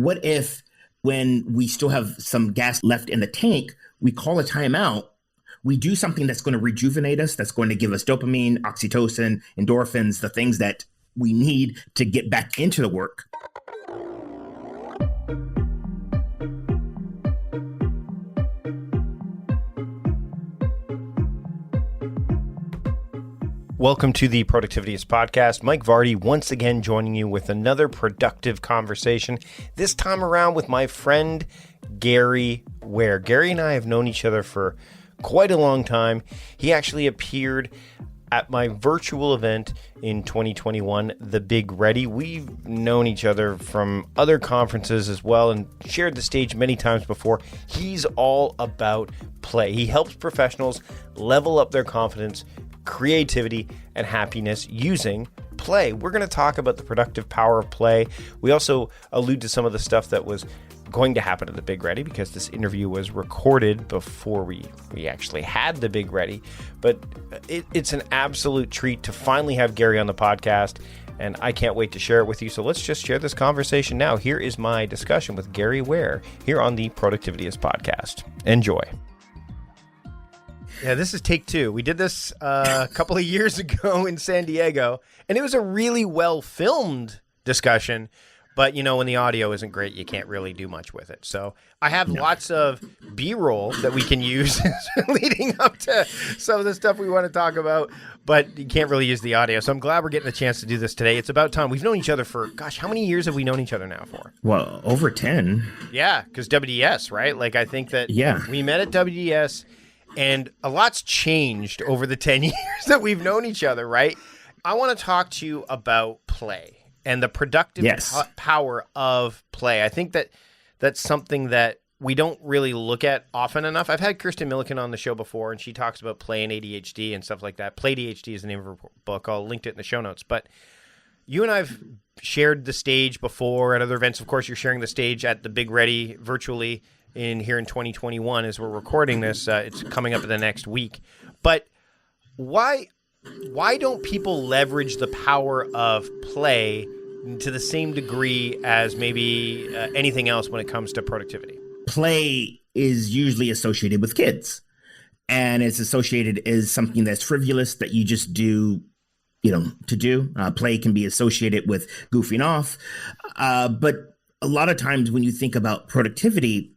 What if when we still have some gas left in the tank, we call a timeout, we do something that's going to rejuvenate us, that's going to give us dopamine, oxytocin, endorphins, the things that we need to get back into the work. Welcome to the Productivityist Podcast. Mike Vardy once again joining you with another productive conversation, this time around with my friend Gary Ware. Gary and I have known each other for quite a long time. He actually appeared at my virtual event in 2021, The Big Ready. We've known each other from other conferences as well and shared the stage many times before. He's all about play. He helps professionals level up their confidence, creativity, and happiness using play. We're going to talk about the productive power of play. We also allude to some of the stuff that was going to happen at the Big Ready because this interview was recorded before we actually had the Big Ready. But it's an absolute treat to finally have Gary on the podcast, and I can't wait to share it with you. So let's just share this conversation now. Here is my discussion with Gary Ware here on the Productivityist Podcast. Enjoy. Yeah, this is take two. We did this a couple of years ago in San Diego, and it was a really well-filmed discussion. But, you know, when the audio isn't great, you can't really do much with it. So I have lots of B-roll that we can use leading up to some of the stuff we want to talk about, but you can't really use the audio. So I'm glad we're getting a chance to do this today. It's about time. We've known each other for, gosh, how many years have we known each other now for? Well, over 10. Yeah, because WDS, right? Like, I think that we met at WDS. And a lot's changed over the 10 years that we've known each other, right? I want to talk to you about play and the productive power of play. I think that that's something that we don't really look at often enough. I've had Kirsten Milliken on the show before, and she talks about play and ADHD and stuff like that. Play ADHD is the name of her book. I'll link it in the show notes. But you and I have shared the stage before at other events. Of course, you're sharing the stage at the Big Ready virtually here in 2021 as we're recording this. It's coming up in the next week. But why don't people leverage the power of play to the same degree as maybe anything else when it comes to productivity? Play is usually associated with kids, and it's associated as something that's frivolous that you just do, to do. Play can be associated with goofing off. But a lot of times when you think about productivity,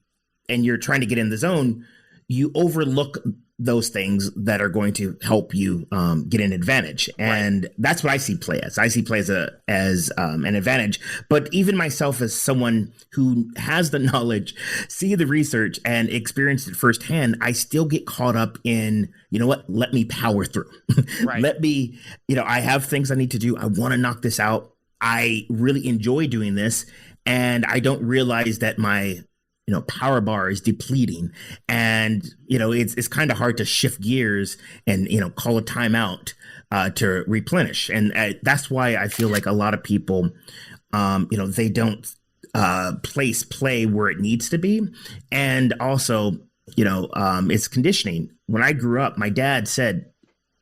and you're trying to get in the zone, you overlook those things that are going to help you get an advantage. And that's what I see play as. I see play as an advantage. But even myself as someone who has the knowledge, see the research, and experienced it firsthand, I still get caught up in, let me power through. Let me, I have things I need to do. I want to knock this out. I really enjoy doing this. And I don't realize that my power bar is depleting, and it's kind of hard to shift gears and call a timeout to replenish. And that's why I feel like a lot of people they don't place play where it needs to be. And also it's conditioning. When I grew up, my dad said,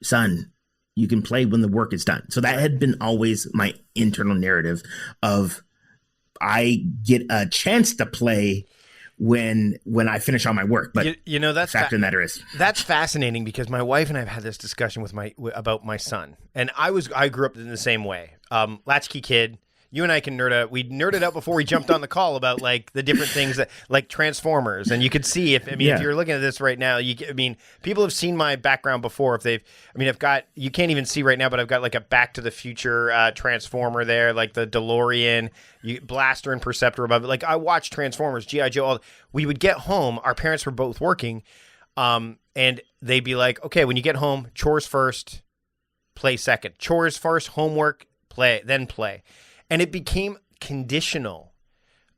"Son, you can play when the work is done." So that had been always my internal narrative of I get a chance to play when I finish all my work. But that's fact of the matter is, that's fascinating because my wife and I have had this discussion about my son, and I grew up in the same way. Latchkey kid. You and I can nerd out. We nerded out before we jumped on the call about like the different things that like Transformers, and you could see if you're looking at this right now, people have seen my background before. I've got, you can't even see right now, but I've got like a Back to the Future Transformer there, like the DeLorean, Blaster and Perceptor above it. Like I watched Transformers, G.I. Joe. We would get home. Our parents were both working, and they'd be like, "Okay, when you get home, chores first, play second. Chores first, homework, play, then play." And it became conditional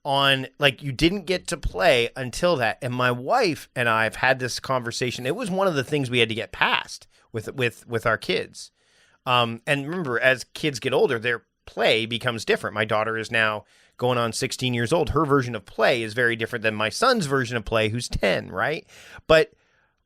on, like, you didn't get to play until that. And my wife and I have had this conversation. It was one of the things we had to get past with our kids. And remember, as kids get older, their play becomes different. My daughter is now going on 16 years old. Her version of play is very different than my son's version of play, who's 10, right? But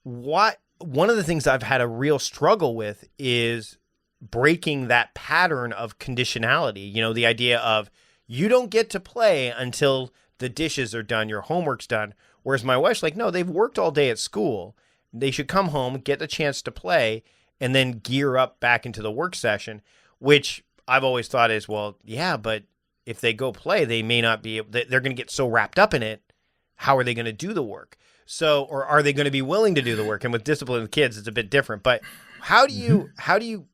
one of the things I've had a real struggle with is breaking that pattern of conditionality. The idea of you don't get to play until the dishes are done, your homework's done. Whereas my wife's like, no, they've worked all day at school. They should come home, get the chance to play, and then gear up back into the work session, which I've always thought is, well, yeah, but if they go play, they may not be able, they're going to get so wrapped up in it. How are they going to do the work? So, or are they going to be willing to do the work? And with disciplined kids, it's a bit different. But how do you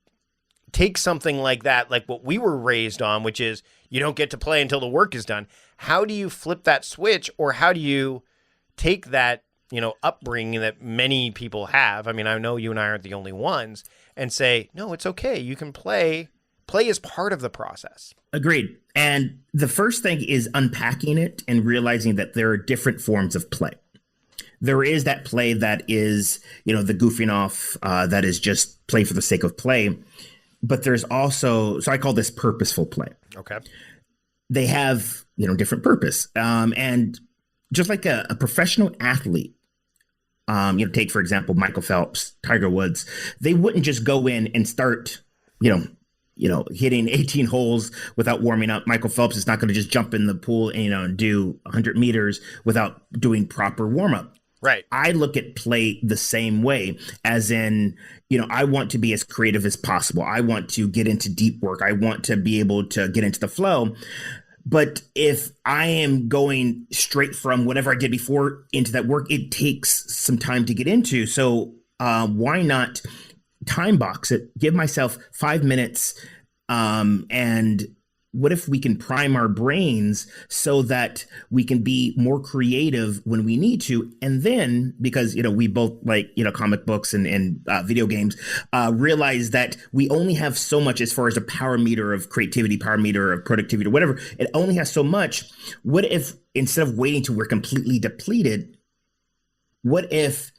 take something like that, like what we were raised on, which is you don't get to play until the work is done? How do you flip that switch, or how do you take that, upbringing that many people have? I mean, I know you and I aren't the only ones, and say, no, it's okay. You can play. Play is part of the process. Agreed. And the first thing is unpacking it and realizing that there are different forms of play. There is that play that is, the goofing off, that is just play for the sake of play. But there's also, so I call this purposeful play. Okay. They have, different purpose. And just like a professional athlete, take, for example, Michael Phelps, Tiger Woods, they wouldn't just go in and start, hitting 18 holes without warming up. Michael Phelps is not going to just jump in the pool and, do 100 meters without doing proper warm up. Right. I look at play the same way, as in, I want to be as creative as possible. I want to get into deep work. I want to be able to get into the flow. But if I am going straight from whatever I did before into that work, it takes some time to get into. So why not time box it, give myself 5 minutes, and what if we can prime our brains so that we can be more creative when we need to? And then, because, we both like, comic books and video games, realize that we only have so much as far as a power meter of creativity, power meter of productivity, or whatever. It only has so much. What if, instead of waiting till we're completely depleted, what if,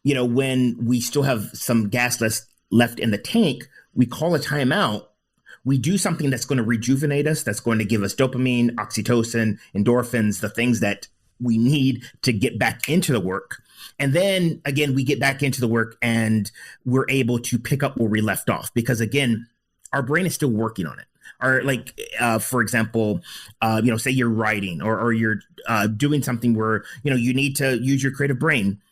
when we still have some gas left in the tank, we call a timeout? We do something that's going to rejuvenate us, that's going to give us dopamine, oxytocin, endorphins, the things that we need to get back into the work. And then, again, we get back into the work and we're able to pick up where we left off, because, again, our brain is still working on it. Or like, for example, say you're writing or you're doing something where, you need to use your creative brain.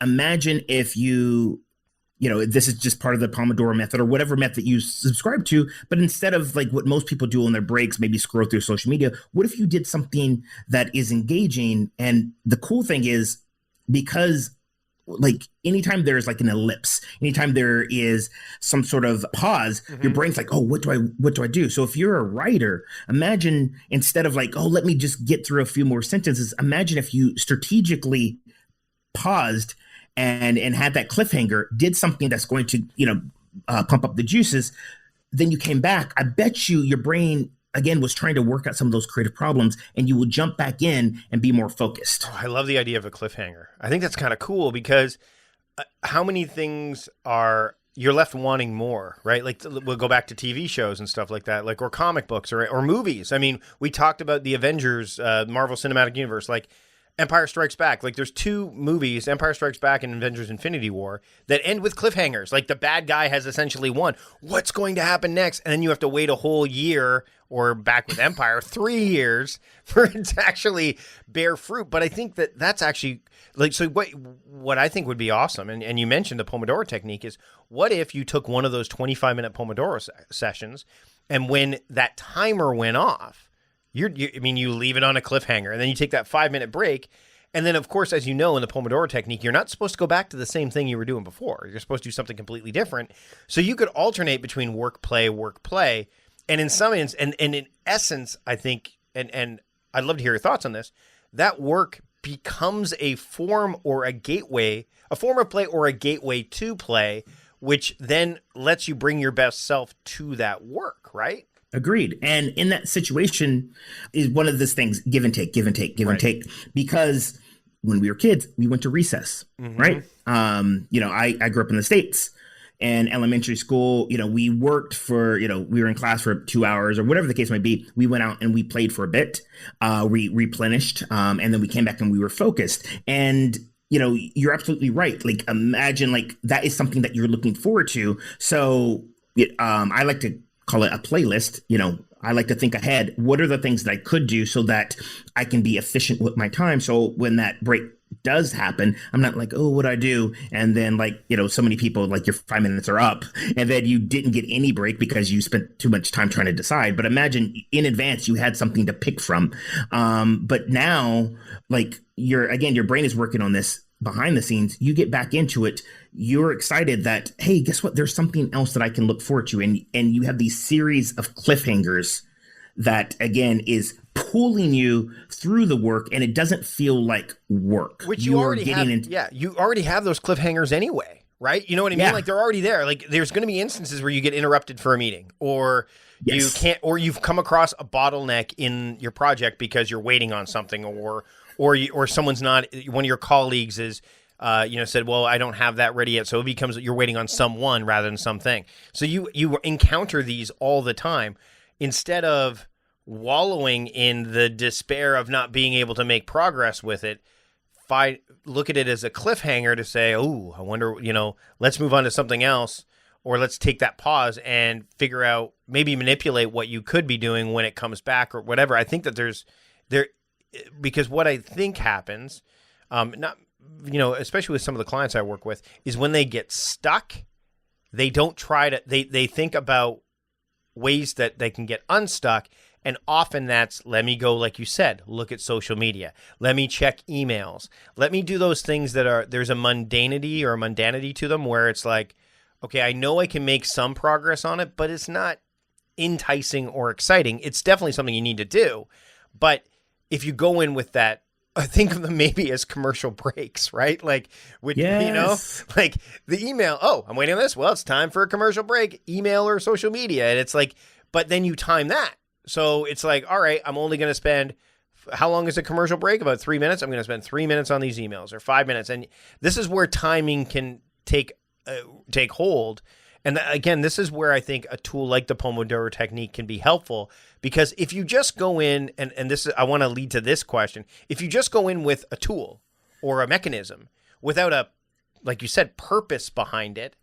Imagine if this is just part of the Pomodoro method or whatever method you subscribe to. But instead of like what most people do on their breaks, maybe scroll through social media, what if you did something that is engaging? And the cool thing is, because like anytime there's like an ellipse, anytime there is some sort of pause, your brain's like, oh, what do I do? So if you're a writer, imagine instead of like, oh, let me just get through a few more sentences, imagine if you strategically paused and had that cliffhanger, did something that's going to, pump up the juices, then you came back. I bet you your brain, again, was trying to work out some of those creative problems, and you will jump back in and be more focused. Oh, I love the idea of a cliffhanger. I think that's kind of cool, because how many things you're left wanting more, right? Like, we'll go back to TV shows and stuff like that, like, or comic books or movies. I mean, we talked about the Avengers, Marvel Cinematic Universe, like Empire Strikes Back. Like, there's two movies, Empire Strikes Back and Avengers Infinity War, that end with cliffhangers. Like, the bad guy has essentially won. What's going to happen next? And then you have to wait a whole year, or back with Empire, 3 years for it to actually bear fruit. But I think that's actually, like, so what I think would be awesome, and you mentioned the Pomodoro technique, is what if you took one of those 25-minute Pomodoro sessions, and when that timer went off, you leave it on a cliffhanger, and then you take that 5-minute break. And then, of course, as you know, in the Pomodoro technique, you're not supposed to go back to the same thing you were doing before. You're supposed to do something completely different. So you could alternate between work, play. And in some and in essence, I think, and I'd love to hear your thoughts on this, that work becomes a form or a gateway, a form of play or a gateway to play, which then lets you bring your best self to that work, right? Agreed. And in that situation is one of those things, give and take, because when we were kids, we went to recess, right? I grew up in the States, and elementary school, we worked for, we were in class for 2 hours or whatever the case might be. We went out and we played for a bit, we replenished, and then we came back and we were focused. And you're absolutely right. Like, imagine like that is something that you're looking forward to. So I like to call it a playlist, I like to think ahead. What are the things that I could do so that I can be efficient with my time? So when that break does happen, I'm not like, oh, what do I do? And then so many people, like, your 5 minutes are up and then you didn't get any break because you spent too much time trying to decide. But imagine in advance you had something to pick from. But now, like, your brain is working on this behind the scenes. You get back into it. You're excited that, hey, guess what? There's something else that I can look forward to. And you have these series of cliffhangers that, again, is pulling you through the work, and it doesn't feel like work. Which you already have. You already have those cliffhangers anyway, right? You know what I mean? Like, they're already there. Like, there's going to be instances where you get interrupted for a meeting, or you can't, or you've come across a bottleneck in your project because you're waiting on something, or someone's not, one of your colleagues is, said, well, I don't have that ready yet. So it becomes you're waiting on someone rather than something. So you encounter these all the time. Instead of wallowing in the despair of not being able to make progress with it, look at it as a cliffhanger to say, oh, I wonder, let's move on to something else, or let's take that pause and figure out, maybe manipulate what you could be doing when it comes back or whatever. I think that because what I think happens, especially with some of the clients I work with, is when they get stuck, they don't try to, they think about ways that they can get unstuck. And often that's, let me go, like you said, look at social media. Let me check emails. Let me do those things that there's a mundanity to them where it's like, okay, I know I can make some progress on it, but it's not enticing or exciting. It's definitely something you need to do. But if you go in with that, I think of them maybe as commercial breaks, right? Like, like the email, oh, I'm waiting on this. Well, it's time for a commercial break, email or social media. And it's like, but then you time that. So it's like, all right, I'm only going to spend, how long is a commercial break? About 3 minutes. I'm going to spend 3 minutes on these emails, or 5 minutes. And this is where timing can take hold. And again, this is where I think a tool like the Pomodoro technique can be helpful, because if you just go in, and this is, I want to lead to this question. If you just go in with a tool or a mechanism without a, like you said, purpose behind it,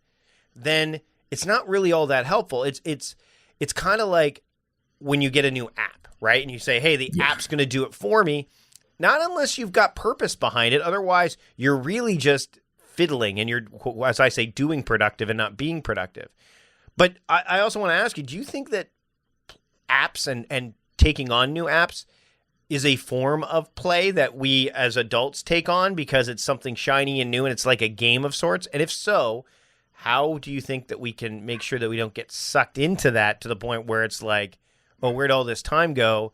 then it's not really all that helpful. It's kind of like when you get a new app, right? And you say, hey, the app's going to do it for me. Not unless you've got purpose behind it. Otherwise, you're really just fiddling, and you're, as I say, doing productive and not being productive. But I also want to ask you, do you think that apps and taking on new apps is a form of play that we as adults take on because it's something shiny and new and it's like a game of sorts? And if so, how do you think that we can make sure that we don't get sucked into that to the point where it's like, oh, where'd all this time go?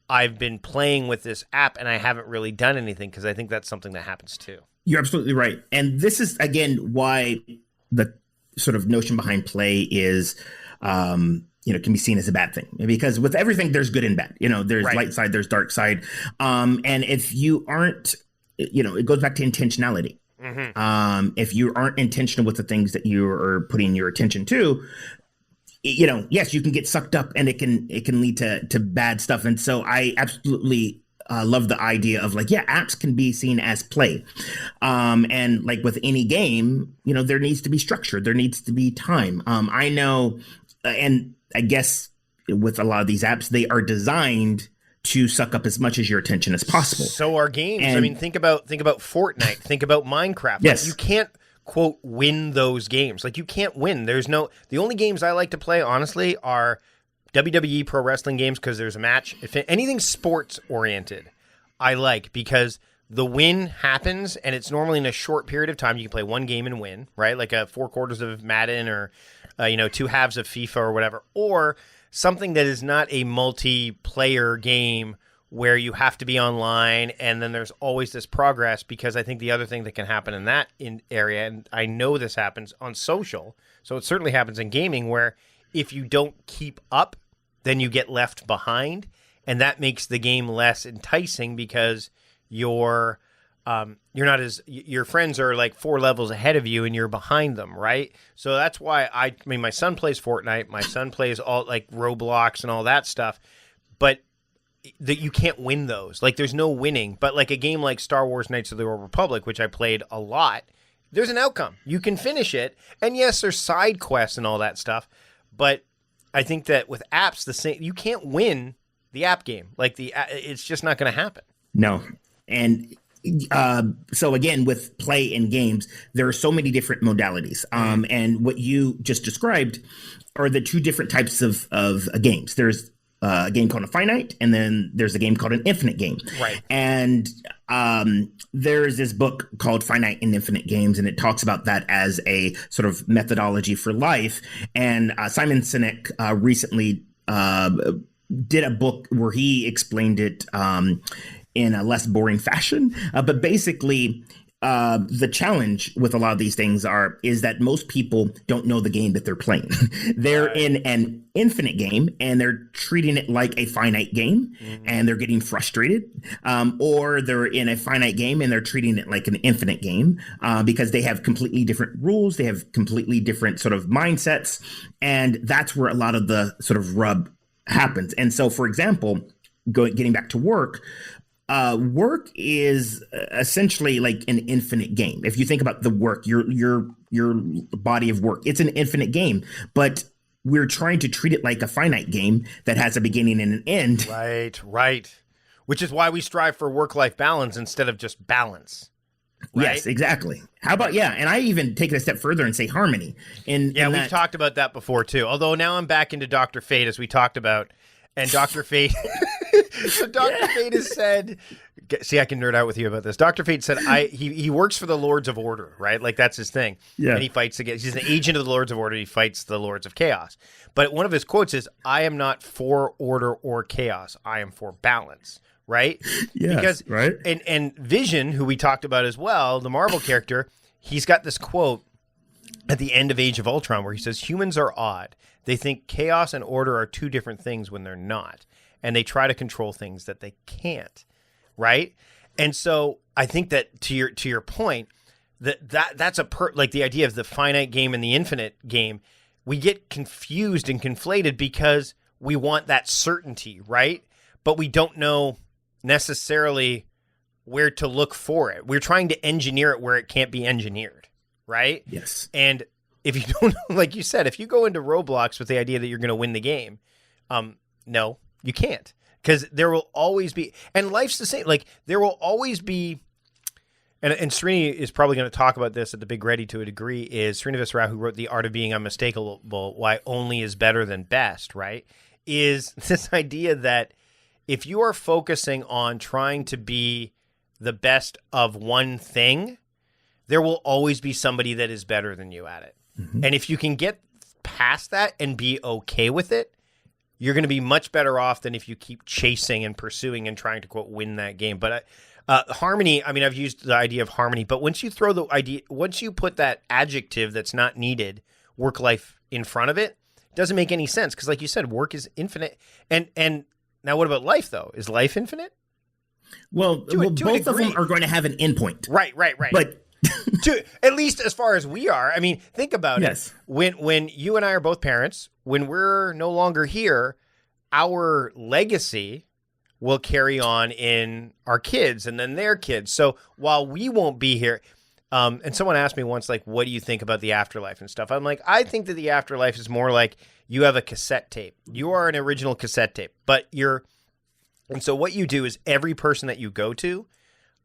I've been playing with this app and I haven't really done anything, because I think that's something that happens too. You're absolutely right. And this is, again, why the sort of notion behind play is, can be seen as a bad thing. Because with everything, there's good and bad. There's light side, there's dark side. And if you aren't, it goes back to intentionality. Mm-hmm. If you aren't intentional with the things that you are putting your attention to, yes, you can get sucked up, and it can lead to bad stuff. And so I absolutely love the idea of apps can be seen as play. And like with any game, there needs to be structure. There needs to be time. I know, and I guess with a lot of these apps, they are designed to suck up as much of your attention as possible. So are games. And, I mean, think about Fortnite. Think about Minecraft. Yes. You can't, quote, win those games. You can't win. The only games I like to play, honestly, are WWE pro wrestling games, because there's a match. If anything sports oriented, I like, because the win happens and it's normally in a short period of time. You can play one game and win, right? Like a 4 quarters of Madden, or 2 halves of FIFA or whatever, or something that is not a multiplayer game where you have to be online, and then there's always this progress. Because I think the other thing that can happen in that area, and I know this happens on social, so it certainly happens in gaming, where if you don't keep up, then you get left behind, and that makes the game less enticing, because you're not as, your friends are like 4 levels ahead of you and you're behind them, right? So that's why my son plays Fortnite, my son plays all like Roblox and all that stuff, but that you can't win those. There's no winning. But like a game like Star Wars Knights of the Old Republic, which I played a lot, there's an outcome. You can finish it. And yes, there's side quests and all that stuff, but I think that with apps, the same, you can't win the app game. Like it's just not going to happen. No. And so again, with play and games, there are so many different modalities. And what you just described are the two different types of games. There's a game called a finite, and then there's a game called an infinite game. Right. And there's this book called Finite and Infinite Games, and it talks about that as a sort of methodology for life. And Simon Sinek recently did a book where he explained it in a less boring fashion. But basically, the challenge with a lot of these things is that most people don't know the game that they're playing. They're in an infinite game and they're treating it like a finite game, and they're getting frustrated. Or they're in a finite game and they're treating it like an infinite game because they have completely different rules. They have completely different sort of mindsets. And that's where a lot of the sort of rub happens. And so, for example, getting back to work, work is essentially like an infinite game. If you think about the work, your body of work, it's an infinite game, but we're trying to treat it like a finite game that has a beginning and an end. Right. Which is why we strive for work-life balance instead of just balance. Right? Yes, exactly. How about, and I even take it a step further and say harmony. We've talked about that before too. Although now I'm back into Dr. Fate, as we talked about, and Dr. Fate... So Dr. Fate has said, see, I can nerd out with you about this. Dr. Fate said he works for the Lords of Order, right? Like that's his thing. Yeah. And he fights against, he's an agent of the Lords of Order. He fights the Lords of Chaos. But one of his quotes is, I am not for order or chaos. I am for balance, right? Yes, because, right. And Vision, who we talked about as well, the Marvel character, he's got this quote at the end of Age of Ultron where he says, humans are odd. They think chaos and order are two different things when they're not. And they try to control things that they can't, right? And so I think that to your point, that's like the idea of the finite game and the infinite game, we get confused and conflated because we want that certainty, right? But we don't know necessarily where to look for it. We're trying to engineer it where it can't be engineered, right? Yes. And if you don't, like you said, if you go into Roblox with the idea that you're going to win the game, no. You can't, because there will always be, and life's the same. Like there will always be, and Srini is probably going to talk about this at the Big Ready to a degree, is Srinivas Rao, who wrote The Art of Being Unmistakable, Why Only is Better Than Best, right? Is this idea that if you are focusing on trying to be the best of one thing, there will always be somebody that is better than you at it. Mm-hmm. And if you can get past that and be okay with it, you're going to be much better off than if you keep chasing and pursuing and trying to, quote, win that game. But harmony, I mean, I've used the idea of harmony, but once you put that adjective that's not needed, work life, in front of it, it doesn't make any sense. Because like you said, work is infinite. And now what about life, though? Is life infinite? Well, both of them are going to have an endpoint. Right. But at least as far as we are. I mean, think about it. When you and I are both parents, when we're no longer here, our legacy will carry on in our kids and then their kids. So while we won't be here, and someone asked me once, like, what do you think about the afterlife and stuff? I'm like, I think that the afterlife is more like you have a cassette tape. You are an original cassette tape, and so what you do is every person that you go to,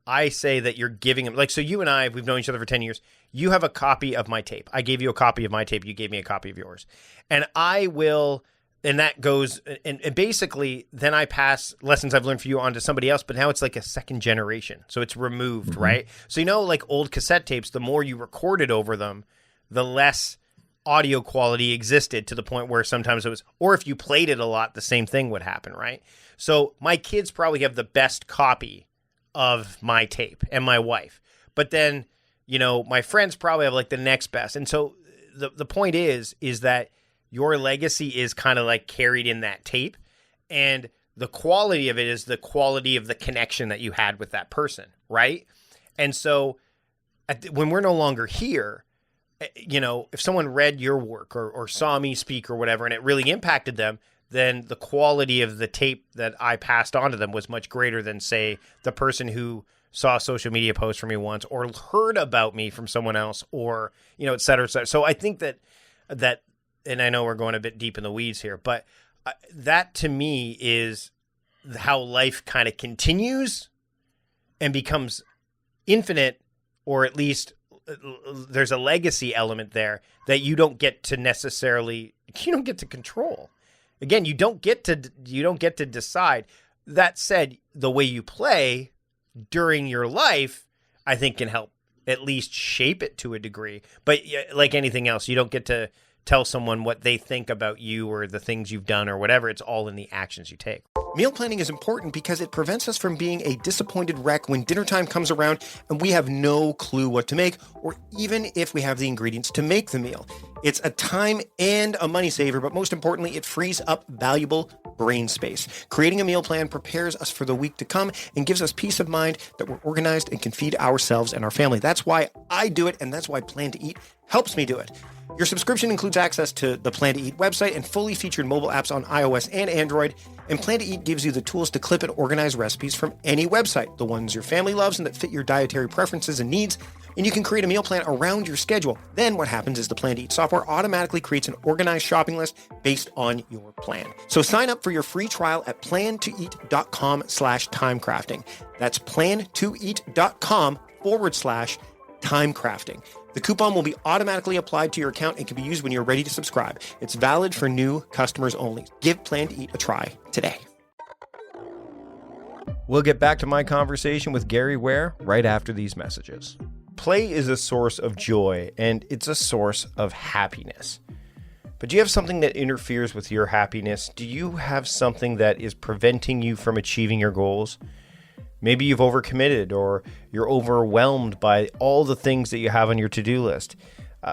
I say that you're giving them, like, so you and I, we've known each other for 10 years. You have a copy of my tape. I gave you a copy of my tape. You gave me a copy of yours. And I will, and that goes, and basically then I pass lessons I've learned for you on to somebody else, but now it's like a second generation. So it's removed, mm-hmm. right? So, like old cassette tapes, the more you recorded over them, the less audio quality existed, to the point where sometimes it was, or if you played it a lot, the same thing would happen, right? So my kids probably have the best copy of my tape, and my wife. But then, my friends probably have like the next best. And so the point is that your legacy is kind of like carried in that tape, and the quality of it is the quality of the connection that you had with that person, right? And so when we're no longer here, if someone read your work or saw me speak or whatever, and it really impacted them, then the quality of the tape that I passed on to them was much greater than, say, the person who saw a social media post from me once or heard about me from someone else, or, et cetera, et cetera. So I think that and I know we're going a bit deep in the weeds here, but that to me is how life kind of continues and becomes infinite, or at least there's a legacy element there that you don't get to control. Again, you don't get to decide. That said, the way you play during your life, I think, can help at least shape it to a degree. But like anything else, you don't get to tell someone what they think about you or the things you've done or whatever. It's all in the actions you take. Meal planning is important because it prevents us from being a disappointed wreck when dinner time comes around and we have no clue what to make, or even if we have the ingredients to make the meal. It's a time and a money saver, but most importantly, it frees up valuable brain space. Creating a meal plan prepares us for the week to come and gives us peace of mind that we're organized and can feed ourselves and our family. That's why I do it, and that's why Plan to Eat helps me do it. Your subscription includes access to the Plan to Eat website and fully featured mobile apps on iOS and Android. And Plan to Eat gives you the tools to clip and organize recipes from any website, the ones your family loves and that fit your dietary preferences and needs. And you can create a meal plan around your schedule. Then what happens is the Plan to Eat software automatically creates an organized shopping list based on your plan. So sign up for your free trial at plantoeat.com/timecrafting. That's plantoeat.com/timecrafting. The coupon will be automatically applied to your account and can be used when you're ready to subscribe. It's valid for new customers only. Give Plan to Eat a try today. We'll get back to my conversation with Gary Ware right after these messages. Play is a source of joy, and it's a source of happiness. But do you have something that interferes with your happiness? Do you have something that is preventing you from achieving your goals? Maybe you've overcommitted, or you're overwhelmed by all the things that you have on your to-do list.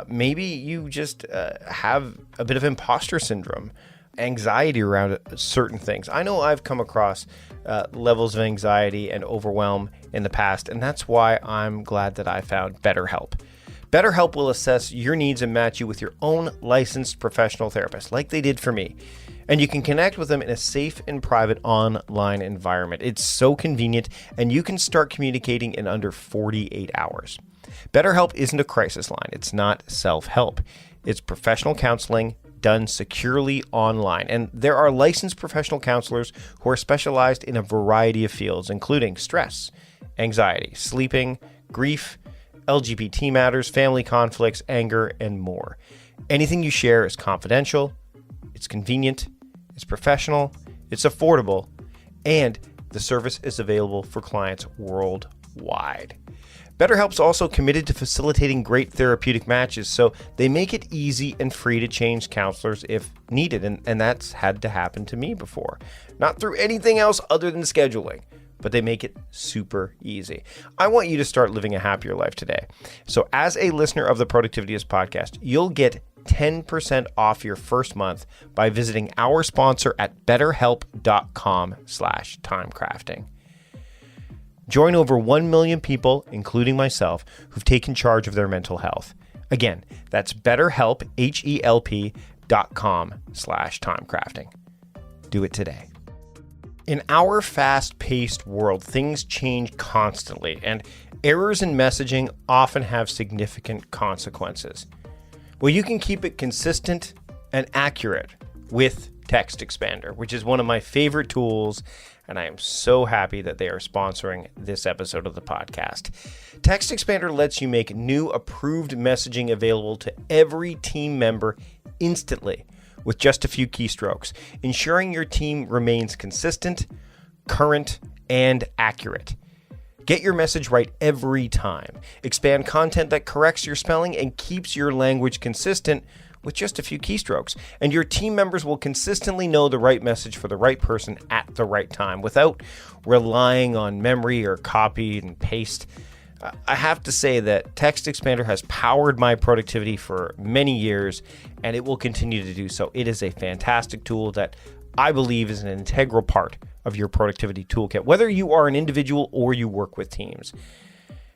Maybe you just have a bit of imposter syndrome, anxiety around certain things. I know I've come across levels of anxiety and overwhelm in the past, and that's why I'm glad that I found BetterHelp. BetterHelp will assess your needs and match you with your own licensed professional therapist, like they did for me. And you can connect with them in a safe and private online environment. It's so convenient, and you can start communicating in under 48 hours. BetterHelp isn't a crisis line. It's not self-help. It's professional counseling done securely online. And there are licensed professional counselors who are specialized in a variety of fields, including stress, anxiety, sleeping, grief, LGBT matters, family conflicts, anger, and more. Anything you share is confidential, it's convenient, it's professional, it's affordable, and the service is available for clients worldwide. BetterHelp's also committed to facilitating great therapeutic matches, so they make it easy and free to change counselors if needed, and that's had to happen to me before. Not through anything else other than scheduling, but they make it super easy. I want you to start living a happier life today. So as a listener of the Productivityist podcast, you'll get 10% off your first month by visiting our sponsor at betterhelp.com/timecrafting. Join over 1 million people, including myself, who've taken charge of their mental health. Again, that's BetterHelp, HELP.com/timecrafting. Do it today. In our fast-paced world, things change constantly, and errors in messaging often have significant consequences. Well, you can keep it consistent and accurate with Text Expander, which is one of my favorite tools, and I am so happy that they are sponsoring this episode of the podcast. Text Expander lets you make new approved messaging available to every team member instantly with just a few keystrokes, ensuring your team remains consistent, current, and accurate. Get your message right every time. Expand content that corrects your spelling and keeps your language consistent with just a few keystrokes. And your team members will consistently know the right message for the right person at the right time without relying on memory or copy and paste. I have to say that Text Expander has powered my productivity for many years, and it will continue to do so. It is a fantastic tool that I believe is an integral part of your productivity toolkit, whether you are an individual or you work with teams.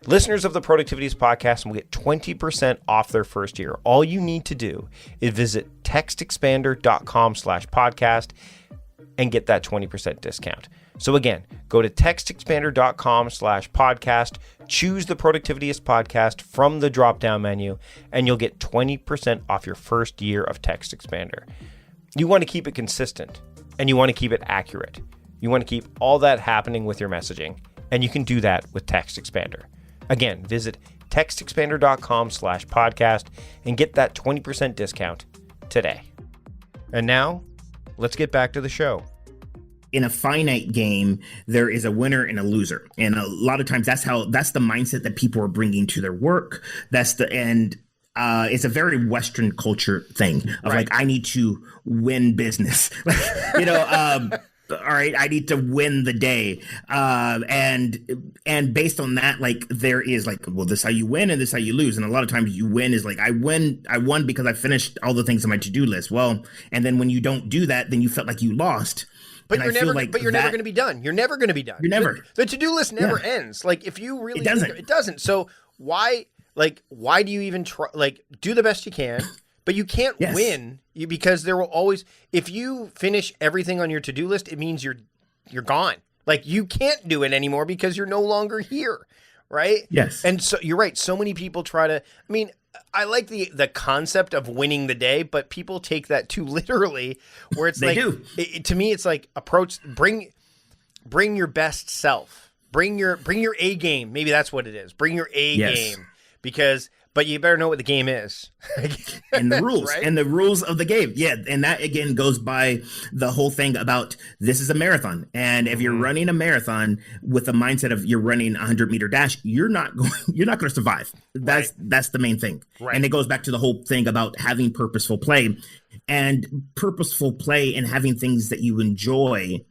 Listeners of the Productivityist podcast will get 20% off their first year. All you need to do is visit textexpander.com/podcast. and get that 20% discount. So again, go to textexpander.com/podcast, choose the Productivityist podcast from the drop-down menu, and you'll get 20% off your first year of Text Expander. You want to keep it consistent, and you want to keep it accurate. You want to keep all that happening with your messaging, and you can do that with Text Expander. Again, visit textexpander.com/podcast and get that 20% discount today. And now, let's get back to the show. In a finite game, there is a winner and a loser. And a lot of times that's the mindset that people are bringing to their work. It's a very Western culture thing of like, I need to win business, all right, I need to win the day. And based on that, like, there is like, well, this is how you win and this is how you lose. And a lot of times you win is like, I won because I finished all the things on my to-do list. Well, and then when you don't do that, then you felt like you lost. But you're never going to be done. You're never going to be done. You're never. The to-do list never ends. Like, if you really, it doesn't. So why do you even try? Like, do the best you can, but you can't win because there will always, if you finish everything on your to-do list, it means you're gone. Like, you can't do it anymore because you're no longer here. Right? Yes. And so you're right. So many people try to, I mean, I like the concept of winning the day, but people take that too literally, where it's they like, do. To me, it's like bring your best self, bring your A game. Maybe that's what it is. Bring your A game, but you better know what the game is. And the rules, right? and the rules of the game. Yeah. And that again goes by the whole thing about this is a marathon. And if you're running a marathon with the mindset of you're running a 100-meter dash, you're not going to survive. That's the main thing. Right. And it goes back to the whole thing about having purposeful play, and purposeful play and having things that you enjoy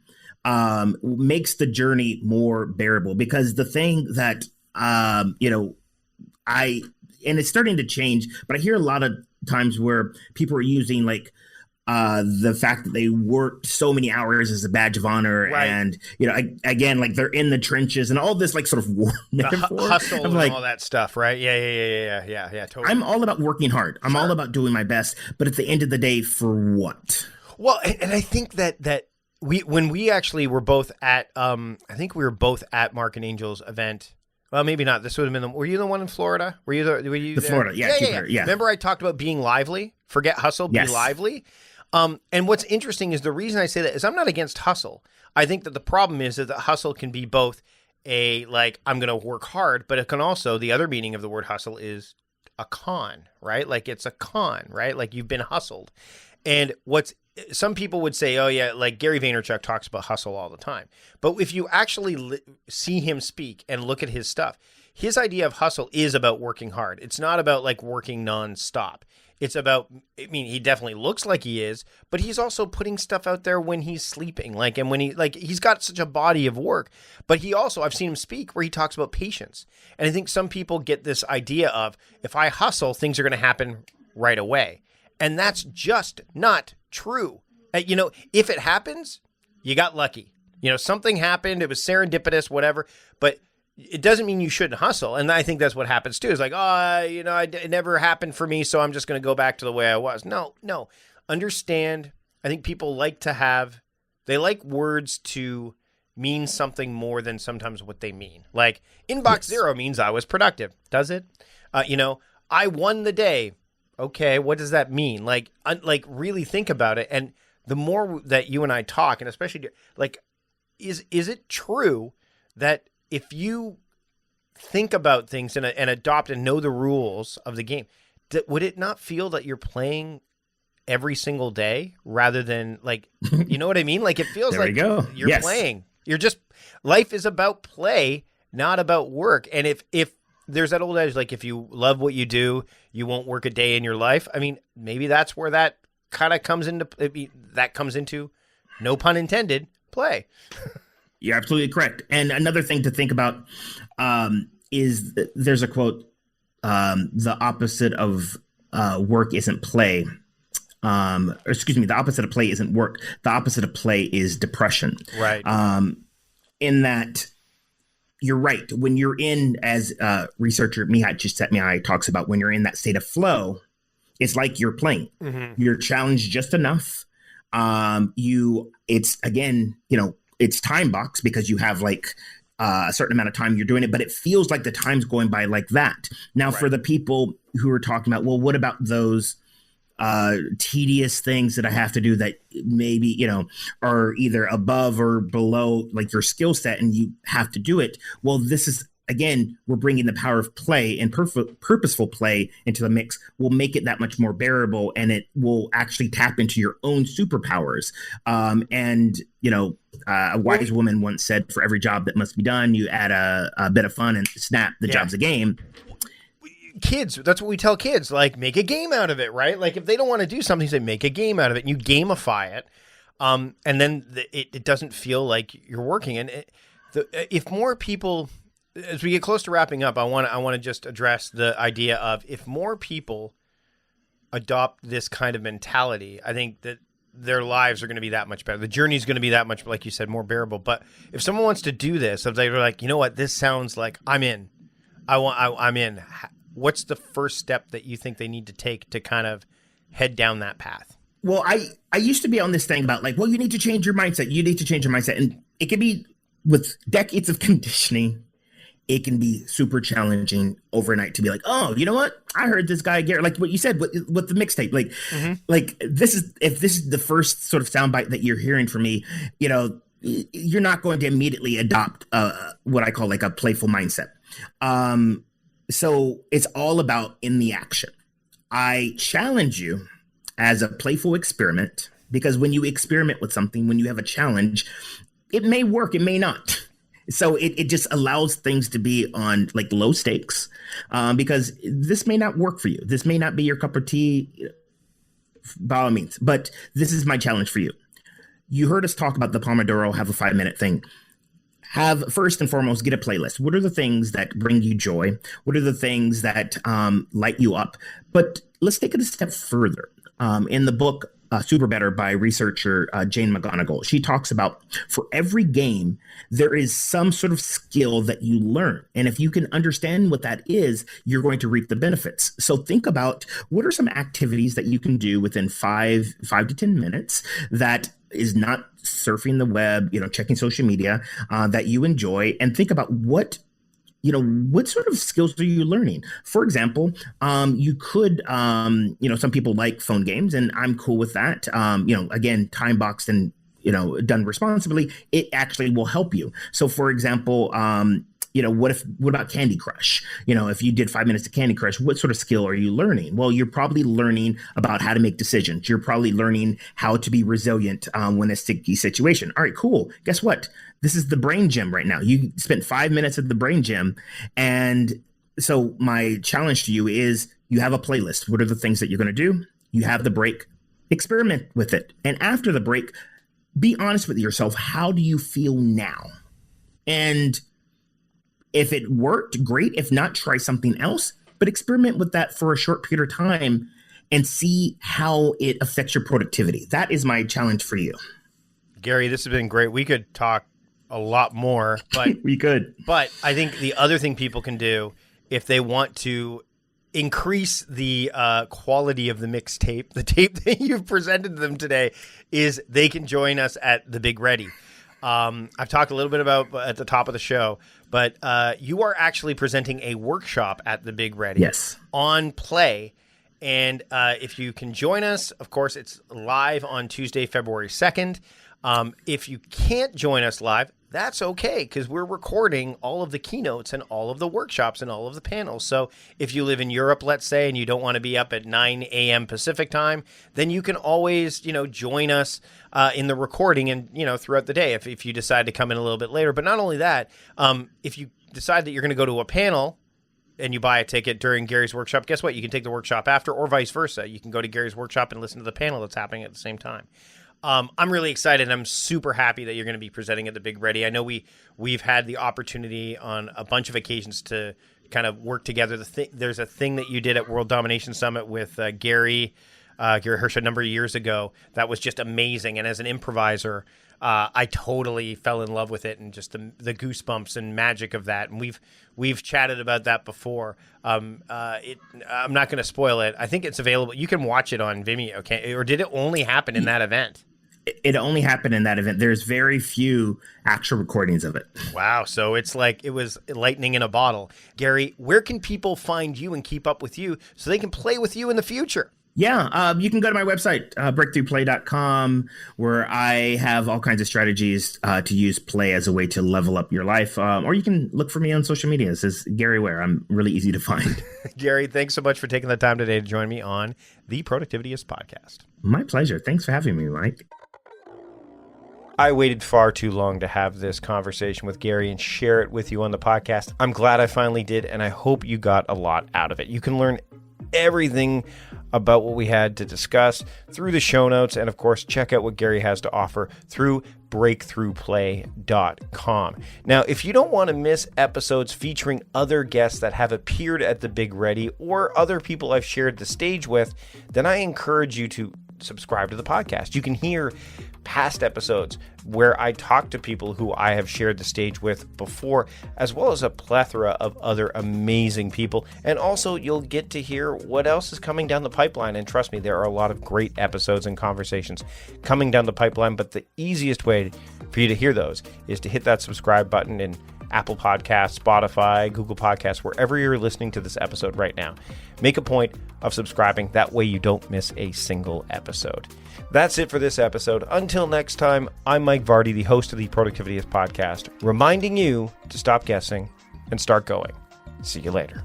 makes the journey more bearable. Because the thing that, and it's starting to change, but I hear a lot of times where people are using like the fact that they worked so many hours as a badge of honor, and again, like they're in the trenches and all this like sort of war metaphor, hustle and like, all that stuff, right? Yeah. Totally. I'm all about working hard. I'm all about doing my best, but at the end of the day, for what? Well, and I think that when we actually were both at I think we were both at Mark and Angel's event. Well, maybe not. This would have been were you the one in Florida? Were you the Florida? Yeah. Remember I talked about being lively? Forget hustle, be lively. And what's interesting is the reason I say that is I'm not against hustle. I think that the problem is that the hustle can be both a like I'm going to work hard, but it can also, the other meaning of the word hustle is a con, right? Like it's a con, right? Like you've been hustled. And some people would say, oh yeah, like Gary Vaynerchuk talks about hustle all the time. But if you actually see him speak and look at his stuff, his idea of hustle is about working hard. It's not about like working nonstop. It's about, I mean, he definitely looks like he is, but he's also putting stuff out there when he's sleeping. Like, and when he's got such a body of work, but he also, I've seen him speak where he talks about patience. And I think some people get this idea of if I hustle, things are going to happen right away. And that's just not true. If it happens, you got lucky. Something happened. It was serendipitous, whatever. But it doesn't mean you shouldn't hustle. And I think that's what happens too. It's like, it never happened for me, so I'm just going to go back to the way I was. No. Understand. I think people they like words to mean something more than sometimes what they mean. Like inbox zero means I was productive. Does it? I won the day. Okay, what does that mean? Like really think about it. And the more that you and I talk, and especially like, is it true that if you think about things and adopt and know the rules of the game, would it not feel that you're playing every single day rather than like, you know what I mean? Like it feels like you're playing. Life is about play, not about work. And if there's that old adage, like if you love what you do, you won't work a day in your life. I mean, maybe that's where that kind of comes into, no pun intended, play. You're absolutely correct. And another thing to think about is there's a quote, the opposite of work isn't play. The opposite of play isn't work. The opposite of play is depression. Right. In that, you're right. When you're in, as researcher Mihai Csikszentmihalyi talks about, when you're in that state of flow, it's like you're playing. Mm-hmm. You're challenged just enough, It's again, it's time box because you have like a certain amount of time you're doing it, but it feels like the time's going by like that. Now, for the people who are talking about, well, what about those tedious things that I have to do that maybe, are either above or below like your skill set and you have to do it? Well, this is, again, we're bringing the power of play and purposeful play into the mix. Will make it that much more bearable, and it will actually tap into your own superpowers. A wise woman once said, for every job that must be done, you add a bit of fun and snap, the job's a game. Kids, that's what we tell kids, like, make a game out of it, right? Like, if they don't want to do something, say, make a game out of it, and you gamify it. And then it doesn't feel like you're working. And if more people... As we get close to wrapping up, I want to just address the idea of, if more people adopt this kind of mentality, I think that their lives are going to be that much better. The journey is going to be that much, like you said, more bearable. But if someone wants to do this, if they're like, you know what, this sounds like I'm in. I'm in. What's the first step that you think they need to take to kind of head down that path? Well, I used to be on this thing about like, well, you need to change your mindset. You need to change your mindset. And it can be with decades of conditioning. It can be super challenging overnight to be like, oh, you know what? I heard this guy, Gary, like what you said with the mixtape. Like, if this is the first sort of soundbite that you're hearing from me, you're not going to immediately adopt what I call like a playful mindset. So it's all about in the action. I challenge you as a playful experiment, because when you experiment with something, when you have a challenge, it may work, it may not. So it just allows things to be on like low stakes, because this may not work for you. This may not be your cup of tea by all means, but this is my challenge for you. You heard us talk about the Pomodoro, have a 5-minute thing. Have, first and foremost, get a playlist. What are the things that bring you joy? What are the things that light you up? But let's take it a step further. In the book, Super Better by researcher Jane McGonigal, she talks about, for every game, there is some sort of skill that you learn. And if you can understand what that is, you're going to reap the benefits. So think about, what are some activities that you can do within 5 to 10 minutes that is not surfing the web, checking social media, that you enjoy, and think about what sort of skills are you learning? For example, you could, some people like phone games, and I'm cool with that. Again, time boxed and, done responsibly, it actually will help you. So for example, what about Candy Crush? If you did 5 minutes of Candy Crush, what sort of skill are you learning? Well, you're probably learning about how to make decisions. You're probably learning how to be resilient when a sticky situation. All right, cool. Guess what? This is the brain gym right now. You spent 5 minutes at the brain gym. And so my challenge to you is, you have a playlist. What are the things that you're going to do? You have the break, experiment with it. And after the break, be honest with yourself. How do you feel now? And if it worked, great. If not, try something else, but experiment with that for a short period of time and see how it affects your productivity. That is my challenge for you. Gary, this has been great. We could talk a lot more, but we could. But I think the other thing people can do, if they want to increase the quality of the mixtape, the tape that you've presented to them today, is they can join us at the Big Ready. I've talked a little bit about at the top of the show, but you are actually presenting a workshop at the Big Ready. Yes. On play. And if you can join us, of course, it's live on Tuesday, February 2nd. If you can't join us live, that's okay, because we're recording all of the keynotes and all of the workshops and all of the panels. So if you live in Europe, let's say, and you don't want to be up at 9 a.m. Pacific time, then you can always, join us in the recording and, throughout the day if you decide to come in a little bit later. But not only that, if you decide that you're going to go to a panel and you buy a ticket during Gary's workshop, guess what? You can take the workshop after, or vice versa. You can go to Gary's workshop and listen to the panel that's happening at the same time. I'm really excited. I'm super happy that you're going to be presenting at the Big Ready. I know we've had the opportunity on a bunch of occasions to kind of work together. There's a thing that you did at World Domination Summit with Gary Hirsch a number of years ago that was just amazing. And as an improviser, I totally fell in love with it, and just the goosebumps and magic of that. And we've chatted about that before. I'm not going to spoil it. I think it's available. You can watch it on Vimeo. Okay, or did it only happen in that event? it only happened in that event. There's very few actual recordings of it. Wow. So it's like it was lightning in a bottle. Gary, where can people find you and keep up with you so they can play with you in the future? Yeah, you can go to my website, breakthroughplay.com, where I have all kinds of strategies to use play as a way to level up your life. Or you can look for me on social media. It says Gary Ware. I'm really easy to find. Gary, thanks so much for taking the time today to join me on the Productivityist podcast. My pleasure. Thanks for having me, Mike. I waited far too long to have this conversation with Gary and share it with you on the podcast. I'm glad I finally did, and I hope you got a lot out of it. You can learn everything about what we had to discuss through the show notes, and of course, check out what Gary has to offer through breakthroughplay.com. Now, if you don't want to miss episodes featuring other guests that have appeared at the Big Ready or other people I've shared the stage with, then I encourage you to subscribe to the podcast. You can hear past episodes where I talk to people who I have shared the stage with before, as well as a plethora of other amazing people. And also, you'll get to hear what else is coming down the pipeline. And trust me, there are a lot of great episodes and conversations coming down the pipeline. But the easiest way for you to hear those is to hit that subscribe button in Apple Podcasts, Spotify, Google Podcasts, wherever you're listening to this episode right now. Make a point of subscribing. That way you don't miss a single episode. That's it for this episode. Until next time, I'm Mike Vardy, the host of the Productivityist podcast, reminding you to stop guessing and start going. See you later.